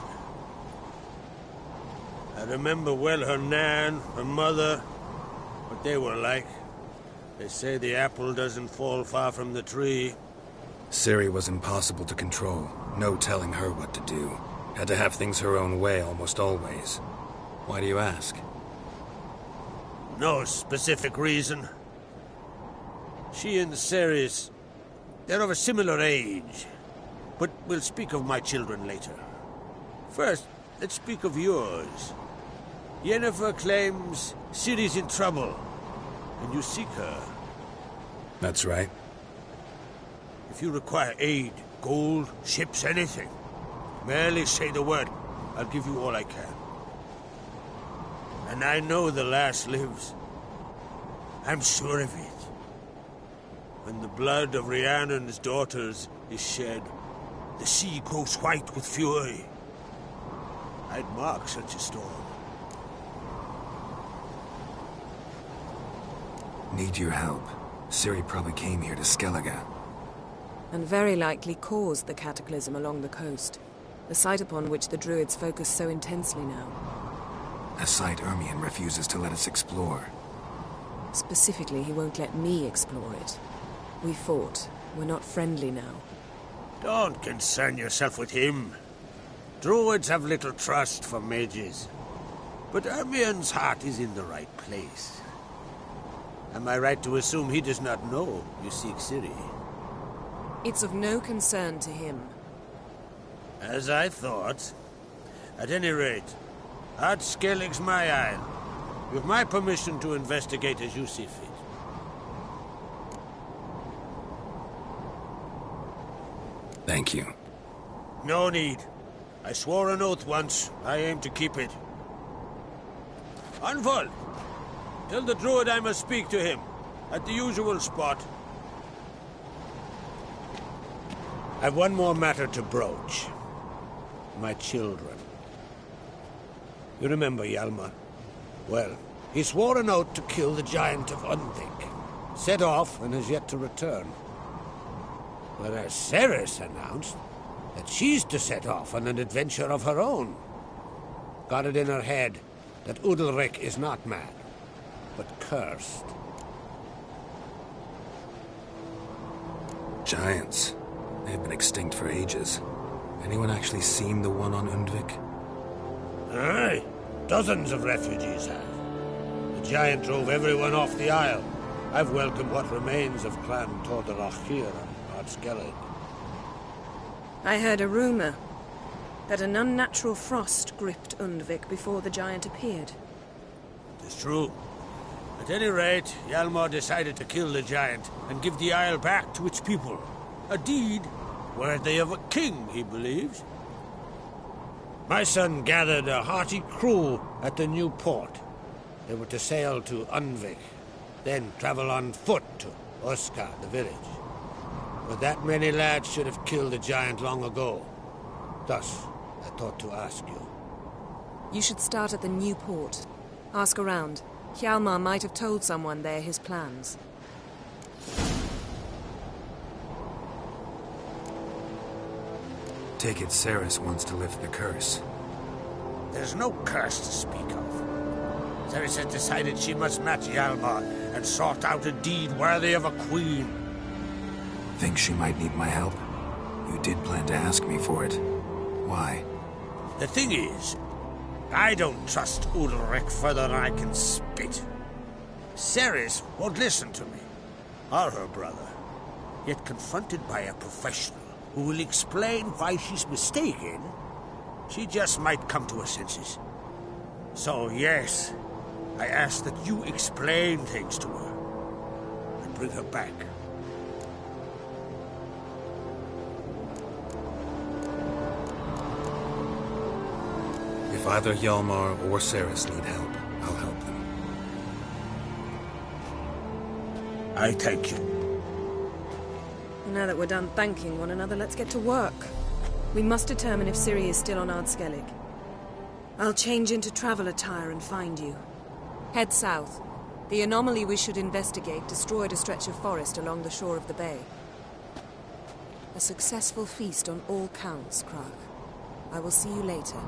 I remember well her nan, her mother, what they were like. They say the apple doesn't fall far from the tree. Ciri was impossible to control. No telling her what to do. Had to have things her own way almost always. Why do you ask? No specific reason. She and Ceres, they're of a similar age. But we'll speak of my children later. First, let's speak of yours. Yennefer claims Ciri's in trouble, and you seek her. That's right. If you require aid, gold, ships, anything, merely say the word. I'll give you all I can. And I know the lass lives. I'm sure of it. When the blood of Rhiannon's daughters is shed, the sea grows white with fury. I'd mark such a storm. Need your help. Ciri probably came here to Skellige. And very likely caused the cataclysm along the coast. The site upon which the druids focus so intensely now. A site Ermion refuses to let us explore. Specifically, he won't let me explore it. We fought. We're not friendly now. Don't concern yourself with him. Druids have little trust for mages. But Ermion's heart is in the right place. Am I right to assume he does not know you seek Ciri? It's of no concern to him. As I thought. At any rate, Ard Skellig's my isle. With my permission to investigate as you see fit. Thank you. No need. I swore an oath once. I aim to keep it. Anvol! Tell the druid I must speak to him. At the usual spot. I've one more matter to broach. My children. You remember Hjalmar? Well, he swore an oath to kill the giant of Undvik. Set off and has yet to return. Whereas Ceres announced that she's to set off on an adventure of her own. Got it in her head that Udalric is not mad, but cursed. Giants. They've been extinct for ages. Anyone actually seen the one on Undvik? Aye. Dozens of refugees have. The giant drove everyone off the isle. I've welcomed what remains of Clan Tordarachir and Ard Skellig. I heard a rumor that an unnatural frost gripped Undvik before the giant appeared. It is true. At any rate, Hjalmar decided to kill the giant and give the isle back to its people. A deed worthy of a king, he believes. My son gathered a hearty crew at the new port. They were to sail to Undvik, then travel on foot to Oskar, the village. But that many lads should have killed the giant long ago. Thus, I thought to ask you. You should start at the new port. Ask around. Hjalmar might have told someone there his plans. Take it Ceres wants to lift the curse. There's no curse to speak of. Ceres has decided she must match Hjalmar and sort out a deed worthy of a queen. Think she might need my help? You did plan to ask me for it. Why? The thing is, I don't trust Udalric further than I can spit. Ceres won't listen to me, or her brother. Yet confronted by a professional who will explain why she's mistaken, she just might come to her senses. So yes, I ask that you explain things to her and bring her back. If either Hjalmar or Ceres need help, I'll help them. I take you. Now that we're done thanking one another, let's get to work. We must determine if Ciri is still on Ardskellig. I'll change into travel attire and find you. Head south. The anomaly we should investigate destroyed a stretch of forest along the shore of the bay. A successful feast on all counts, Krag. I will see you later.